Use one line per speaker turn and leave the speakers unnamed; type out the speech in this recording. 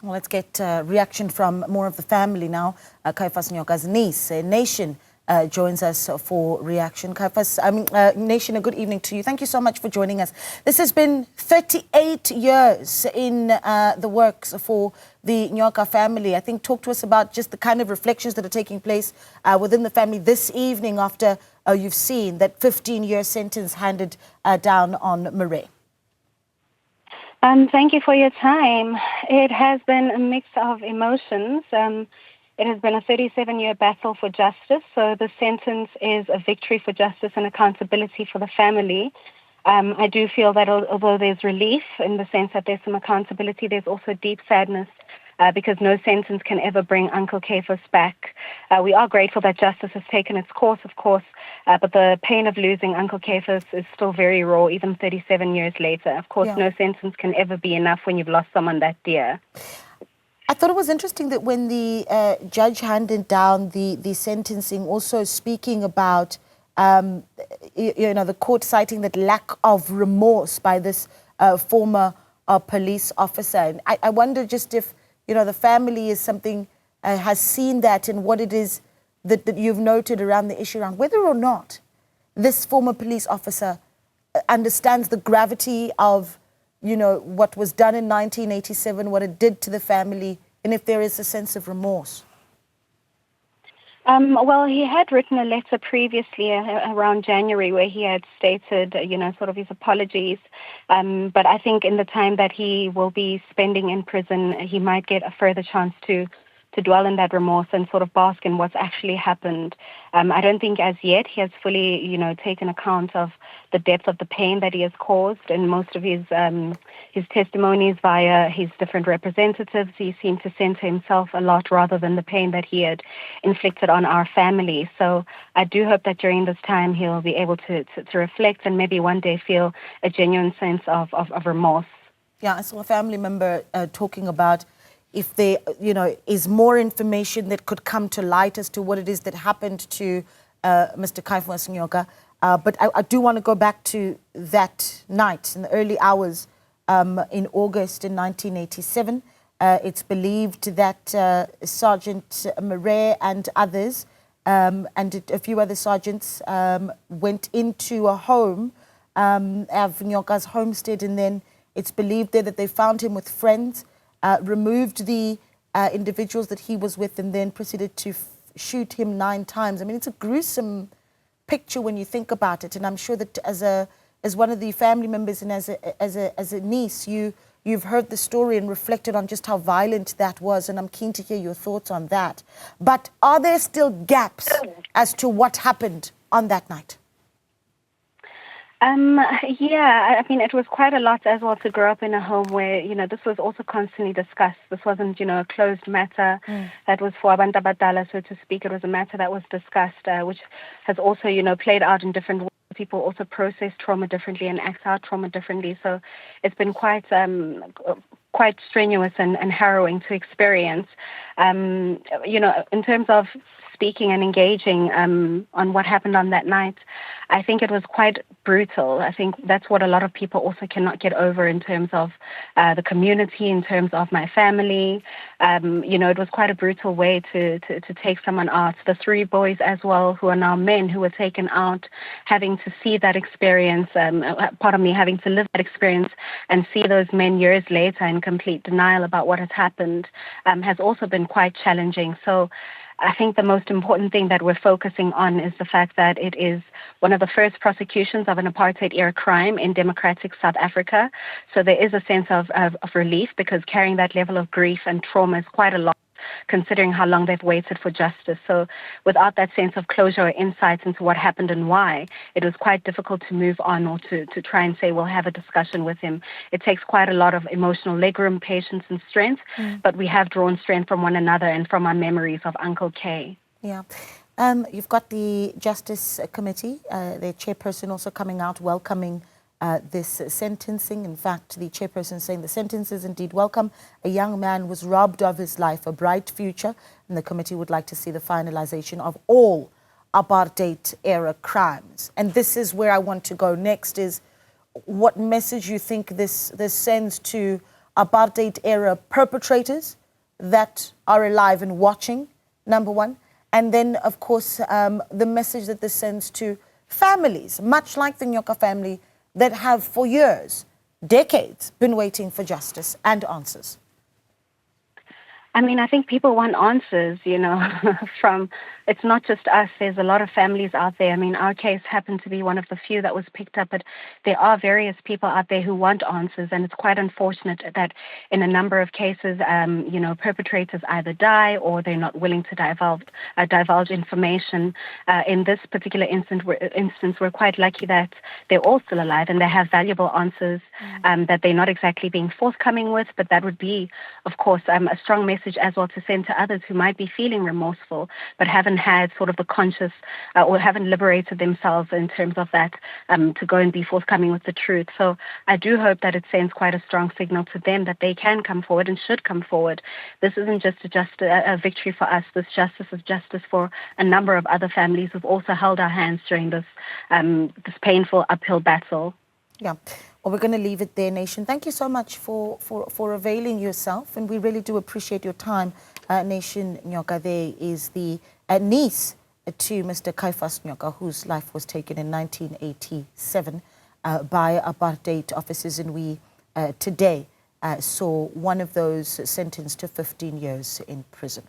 Well, let's get reaction from more of the family now. Chaiphus Nyoka's niece, Nation, joins us for reaction. Chaiphus, Nation, a good evening to you. Thank you so much for joining us. This has been 38 years in the works for the Nyoka family. I think talk to us about just the kind of reflections that are taking place within the family this evening after you've seen that 15-year sentence handed down on Marais.
Thank you for your time. It has been a mix of emotions. It has been a 37-year battle for justice, so the sentence is a victory for justice and accountability for the family. I do feel that although there's relief in the sense that there's some accountability, there's also deep sadness because no sentence can ever bring Uncle Chaiphus back. We are grateful that justice has taken its course, of course, but the pain of losing Uncle Chaiphus is still very raw, even 37 years later. Of course, no sentence can ever be enough when you've lost someone that dear.
I thought it was interesting that when the judge handed down the sentencing, also speaking about, the court citing that lack of remorse by this former police officer. And I wonder just if, the family is something, has seen that and what it is that you've noted around the issue around whether or not this former police officer understands the gravity of, what was done in 1987, what it did to the family, and if there is a sense of remorse.
Well, he had written a letter previously around January where he had stated, sort of his apologies. But I think in the time that he will be spending in prison, he might get a further chance to dwell in that remorse and sort of bask in what's actually happened. I don't think as yet he has fully, taken account of the depth of the pain that he has caused. And most of his testimonies via his different representatives, he seemed to center himself a lot rather than the pain that he had inflicted on our family. So I do hope that during this time he'll be able to reflect and maybe one day feel a genuine sense of remorse.
Yeah, I saw a family member talking about if there, is more information that could come to light as to what it is that happened to Mr. Chaiphus Nyoka. But I do want to go back to that night in the early hours in August in 1987. It's believed that Sergeant Marais and others and a few other sergeants went into a home of Nyoka's homestead, and then it's believed there that they found him with friends, removed the individuals that he was with, and then proceeded to shoot him 9 times. I mean, it's a gruesome picture when you think about it. And I'm sure that as one of the family members and as a niece, you've heard the story and reflected on just how violent that was. And I'm keen to hear your thoughts on that. But are there still gaps as to what happened on that night?
Yeah, I mean, it was quite a lot as well to grow up in a home where, this was also constantly discussed. This wasn't, a closed matter that was for abantu abadala, so to speak. It was a matter that was discussed, which has also, played out in different ways. People also process trauma differently and act out trauma differently. So it's been quite strenuous and harrowing to experience. In terms of speaking and engaging on what happened on that night, I think it was quite brutal. I think that's what a lot of people also cannot get over in terms of the community, in terms of my family. It was quite a brutal way to take someone out. The 3 boys as well, who are now men, who were taken out, having to see that experience, having to live that experience and see those men years later in complete denial about what has happened, has also been quite challenging. So I think the most important thing that we're focusing on is the fact that it is one of the first prosecutions of an apartheid-era crime in democratic South Africa. So there is a sense of relief, because carrying that level of grief and trauma is quite a lot, considering how long they've waited for justice. So without that sense of closure or insight into what happened and why, it was quite difficult to move on or to try and say, we'll have a discussion with him. It takes quite a lot of emotional legroom, patience and strength, but we have drawn strength from one another and from our memories of Uncle K.
Yeah. You've got the Justice Committee, their chairperson also coming out welcoming this sentencing. In fact, the chairperson saying the sentence is indeed welcome. A young man was robbed of his life, a bright future, and the committee would like to see the finalization of all apartheid-era crimes. And this is where I want to go next, is what message you think this sends to apartheid era perpetrators that are alive and watching, number one. And then, of course, the message that this sends to families, much like the Nyoka family, that have for years, decades, been waiting for justice and answers.
I mean, I think people want answers, you know, from, it's not just us. There's a lot of families out there. I mean, our case happened to be one of the few that was picked up, but there are various people out there who want answers. And it's quite unfortunate that in a number of cases, you know, perpetrators either die or they're not willing to divulge information. In this particular instance, we're quite lucky that they're all still alive and they have valuable answers that they're not exactly being forthcoming with, but that would be, of course, a strong message as well to send to others who might be feeling remorseful but haven't had sort of the conscious or haven't liberated themselves in terms of that to go and be forthcoming with the truth. So I do hope that it sends quite a strong signal to them that they can come forward and should come forward. This isn't just a victory for us. This justice is justice for a number of other families who've also held our hands during this this painful uphill battle.
Yeah. Well, we're going to leave it there, Nation. Thank you so much for availing yourself, and we really do appreciate your time. Nation Nyoka there is the niece to Mr. Chaiphus Nyoka, whose life was taken in 1987 by apartheid officers, and we today saw one of those sentenced to 15 years in prison.